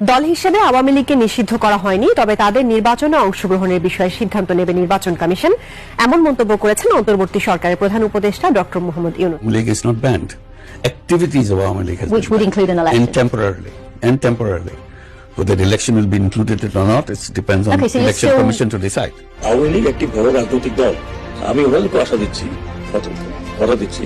দল হিসেবে আওয়ামী লীগকে নিষিদ্ধ করা হয়নি, তবে তাদের নির্বাচনে অংশগ্রহণের বিষয়ে সিদ্ধান্ত নেবে নির্বাচন কমিশন, এমন মন্তব্য করেছেন অন্তর্বর্তী সরকারের প্রধান উপদেষ্টা doctor Mohammad Yunus. League is not banned. Activities of Awami League has Which been would banned. include an election. And temporarily. Whether the election will be included or not, it depends on Okay, so the you're election still- commission to decide. Awami League একটি বড় রাজনৈতিক দল। আমি ওনাদেরকে আশা দিচ্ছি, কথা দিচ্ছি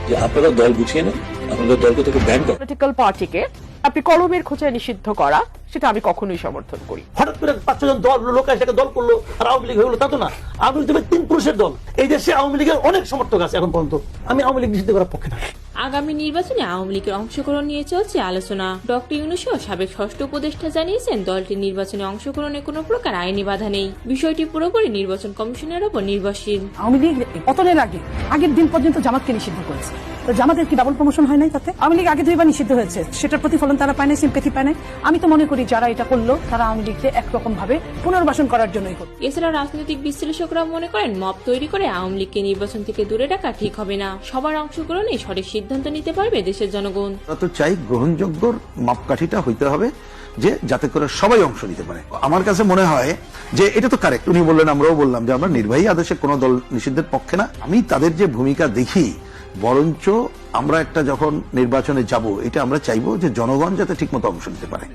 যে আপনারা দল গুছিয়ে নেন, আপনাদের দলকে থেকে ব্যান করেন। পলিটিক্যাল পার্টিকে আপনি কলমের খোঁচায় নিষিদ্ধ করা, সেটা আমি কখনোই সমর্থন করি। হঠাৎ করে 5-6 জন দল লোক এসে দল করলো আর আওয়ামী লীগ হয়ে গেলো, তা তো না। আওয়ামী লীগ 3 পুরুষের দল। এই দেশে আওয়ামী লীগের অনেক সমর্থক আছে এখন পর্যন্ত। আমি আওয়ামী লীগ নিষিদ্ধ করার পক্ষে না। আগামী নির্বাচনে আওয়ামী লীগের অংশগ্রহণ নিয়ে চলছে আলোচনা। ডক্টর ইউনূস ও সাবেক ষষ্ঠ উপদেষ্টা জানিয়েছেন, দলটির নির্বাচনে অংশগ্রহণে কোনো প্রকার আইনি বাধা নেই, বিষয়টি পুরোপুরি নির্বাচন কমিশনের উপর নির্ভরশীল। আওয়ামী লীগ পতনের আগের দিন পর্যন্ত জামাতকে নিষিদ্ধ করেছে, তো জামাতের কি ডাবল প্রমোশন হয় নাই? তাতে আওয়ামী লীগ আগে 2বার নিষিদ্ধ হয়েছে, সেটার প্রতিফলন তারা পায় নাই, সিম্পেথি পায় নাই। আমি তো মনে করি যারা এটা করলো তারা আওয়ামী লীগকে একরকম ভাবে পুনর্বাসন করার জন্যই করলো। এছাড়া রাজনৈতিক বিশ্লেষকরা মনে করেন, মব তৈরি করে আওয়ামী লীগকে নির্বাচন থেকে দূরে রাখা ঠিক হবে না। সবার অংশগ্রহণে সঠিক সিদ্ধান্ত নিতে পারবে দেশের জনগণ। আমরা তো চাই গ্রহণযোগ্য মাপকাঠিটা হইতে হবে, যে যাতে করে সবাই অংশ নিতে পারে। আমার কাছে মনে হয় যে এটা তো কারেক্ট, উনি বললেন, আমরাও বললাম যে আমরা নির্বাহী আদেশে কোনো দল নিষিদ্ধের পক্ষে না। আমি তাদের যে ভূমিকা দেখি, বরঞ্চ আমরা একটা যখন নির্বাচনে যাব, এটা আমরা চাইবো যে জনগণ যাতে ঠিকমতো অংশ নিতে পারে।